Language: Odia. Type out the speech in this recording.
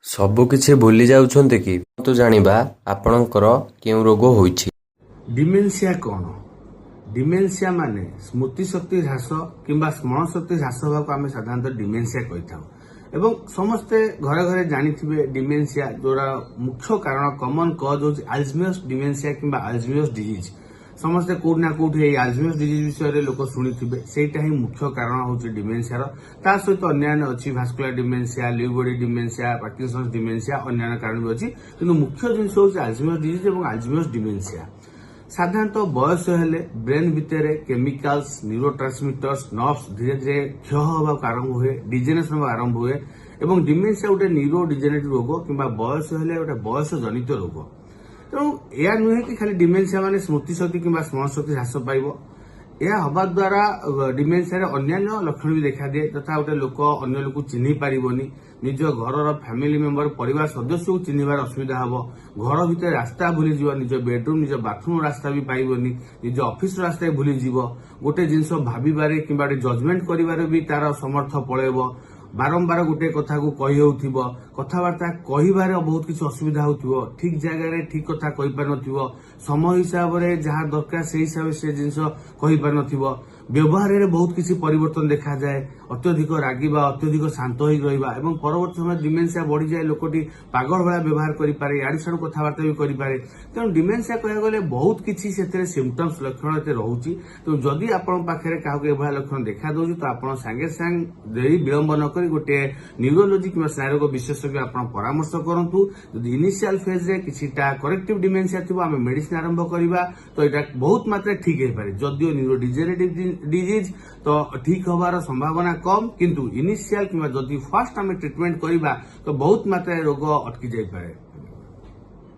ସବୁକିଛି ଭୁଲି ଯାଉଛନ୍ତି କି? ତ ଜାଣିବା ଆପଣଙ୍କର କେଉଁ ରୋଗ ହୋଇଛି। ଡିମେନ୍ସିଆ କ'ଣ? ଡିମେନ୍ସିଆ ମାନେ ସ୍ମୃତି ଶକ୍ତି ହ୍ରାସ କିମ୍ବା ସ୍ମରଣ ଶକ୍ତି ହ୍ରାସ ହେବାକୁ ଆମେ ସାଧାରଣତଃ ଡିମେନ୍ସିଆ କହିଥାଉ। ଏବଂ ସମସ୍ତେ ଘରେ ଘରେ ଜାଣିଥିବେ ଡିମେନ୍ସିଆ ଯୋଉଟା ମୁଖ୍ୟ କାରଣ କମନ କଜ୍ ହେଉଛି ଆଲଝିମର୍ସ ଡିମେନ୍ସିଆ କିମ୍ବା ଆଲଝିମର୍ସ ଡିଜିଜ୍। ସମସ୍ତେ କୋଉଠି ନା କୋଉଠି ଏଇ ଆଲଝିମର୍ସ ଡିଜିଜ୍ ବିଷୟରେ ଲୋକ ଶୁଣିଥିବେ। ସେଇଟା ହିଁ ମୁଖ୍ୟ କାରଣ ହେଉଛି ଡିମେନ୍ସିଆର। ତା ସହିତ ଅନ୍ୟାନ୍ୟ ଅଛି vascular dementia, Liu body dementia, Parkinson's dementia, ଅନ୍ୟାନ୍ୟ କାରଣ ବି ଅଛି। କିନ୍ତୁ ମୁଖ୍ୟ ଜିନିଷ ହେଉଛି ଆଲଝିମର୍ସ ଡିଜିଜ୍ ଏବଂ ଆଲଝିମର୍ସ ଡିମେନ୍ସିଆ। ସାଧାରଣତଃ ବୟସ ହେଲେ ବ୍ରେନ୍ ଭିତରେ କେମିକାଲ୍ସ, ନ୍ୟୁରୋଟ୍ରାନ୍ସମିଟର୍ସ, ନର୍ଭସ୍ ଧୀରେ ଧୀରେ କ୍ଷୟ ହେବାକୁ ଆରମ୍ଭ ହୁଏ, ଡିଜେନେରେସନ ହେବାକୁ ଆରମ୍ଭ ହୁଏ ଏବଂ ଡିମେନ୍ସିଆ ଗୋଟେ ନ୍ୟୁରୋ ଡିଜେନେରେଟିଭ ରୋଗ କିମ୍ବା ବୟସ ହେଲେ ଗୋଟେ ବୟସ ଜନିତ ରୋଗ। ତେଣୁ ଏହା ନୁହେଁ କି ଖାଲି ଡିମେନ୍ସିଆ ମାନେ ସ୍ମୃତି ଶକ୍ତି କିମ୍ବା ସ୍ମରଣ ଶକ୍ତି ହ୍ରାସ ପାଇବ। ଏହା ହେବା ଦ୍ୱାରା ଡିମେନ୍ସିଆରେ ଅନ୍ୟାନ୍ୟ ଲକ୍ଷଣ ବି ଦେଖାଦିଏ, ତଥା ଗୋଟେ ଲୋକ ଅନ୍ୟ ଲୋକକୁ ଚିହ୍ନି ପାରିବନି, ନିଜ ଘରର ଫ୍ୟାମିଲି ମେମ୍ବର ପରିବାର ସଦସ୍ୟକୁ ଚିହ୍ନିବାର ଅସୁବିଧା ହେବ, ଘର ଭିତରେ ରାସ୍ତା ଭୁଲିଯିବ, ନିଜ ବେଡରୁମ୍ ନିଜ ବାଥରୁମ୍ ରାସ୍ତା ବି ପାଇବନି, ନିଜ ଅଫିସର ରାସ୍ତା ବି ଭୁଲିଯିବ, ଗୋଟେ ଜିନିଷ ଭାବିବାରେ କିମ୍ବା ଗୋଟେ ଜଜମେଣ୍ଟ କରିବାରେ ବି ତାର ସମର୍ଥ ପଳେଇବ, ବାରମ୍ବାର ଗୋଟେ କଥାକୁ କହି ହେଉଥିବ, କଥାବାର୍ତ୍ତା କହିବାରେ ବହୁତ କିଛି ଅସୁବିଧା ହେଉଥିବ, ଠିକ ଜାଗାରେ ଠିକ କଥା କହିପାରିନଥିବ, ସମୟ ହିସାବରେ ଯାହା ଦରକାର ସେଇ ହିସାବରେ ସେ ଜିନିଷ କହିପାରିନଥିବ, ବ୍ୟବହାରରେ ବହୁତ କିଛି ପରିବର୍ତ୍ତନ ଦେଖାଯାଏ, ଅତ୍ୟଧିକ ରାଗିବା, ଅତ୍ୟଧିକ ଶାନ୍ତ ହୋଇ ରହିବା ଏବଂ ପରବର୍ତ୍ତୀ ସମୟରେ ଡିମେନ୍ସିଆ ବଢିଯାଏ, ଲୋକଟି ପାଗଳ ଭଳିଆ ବ୍ୟବହାର କରିପାରେ, ଆଡୁ ସାଡୁ କଥାବାର୍ତ୍ତା ବି କରିପାରେ। ତେଣୁ ଡିମେନ୍ସିଆ କହିବାକୁ ଗଲେ ବହୁତ କିଛି ସେଥିରେ ସିମ୍ପଟମ୍ସ ଲକ୍ଷଣ ଏତେ ରହୁଛି। ତେଣୁ ଯଦି ଆପଣଙ୍କ ପାଖରେ କାହାକୁ ଏଭଳିଆ ଲକ୍ଷଣ ଦେଖାଦେଉଛି ତ ଆପଣ ସାଙ୍ଗେ ସାଙ୍ଗେ ଦେଇ ବିଳମ୍ବ ନ କରି ଗୋଟେ ନ୍ୟୁରୋଲୋଜି କିମ୍ବା ସ୍ନାୟୁରୋଗ ବିଶେଷଜ୍ଞ ଆପଣ ପରାମର୍ଶ କରନ୍ତୁ। ଯଦି ଇନିସିଆଲ ଫେଜରେ କିଛିଟା କରେକ୍ଟିଭ ଡିମେନ୍ସିଆ ଥିବ ଆମେ ମେଡିସିନ ଆରମ୍ଭ କରିବା ତ ଏଇଟା ବହୁତ ମାତ୍ରାରେ ଠିକ ହେଇପାରେ। ଯଦିଓ ନ୍ୟୁରୋ ଡିଜେନେରେଟିଭ ଡିଜିଜ୍ ତ ଠିକ ହବାର ସମ୍ଭାବନା କମ୍, କିନ୍ତୁ ଇନିସିଆଲ କିମ୍ବା ଯଦି ଫାର୍ଷ୍ଟ ଆମେ ଟ୍ରିଟମେଣ୍ଟ କରିବା ତ ବହୁତ ମାତ୍ରାରେ ରୋଗ ଅଟକି ଯାଇପାରେ।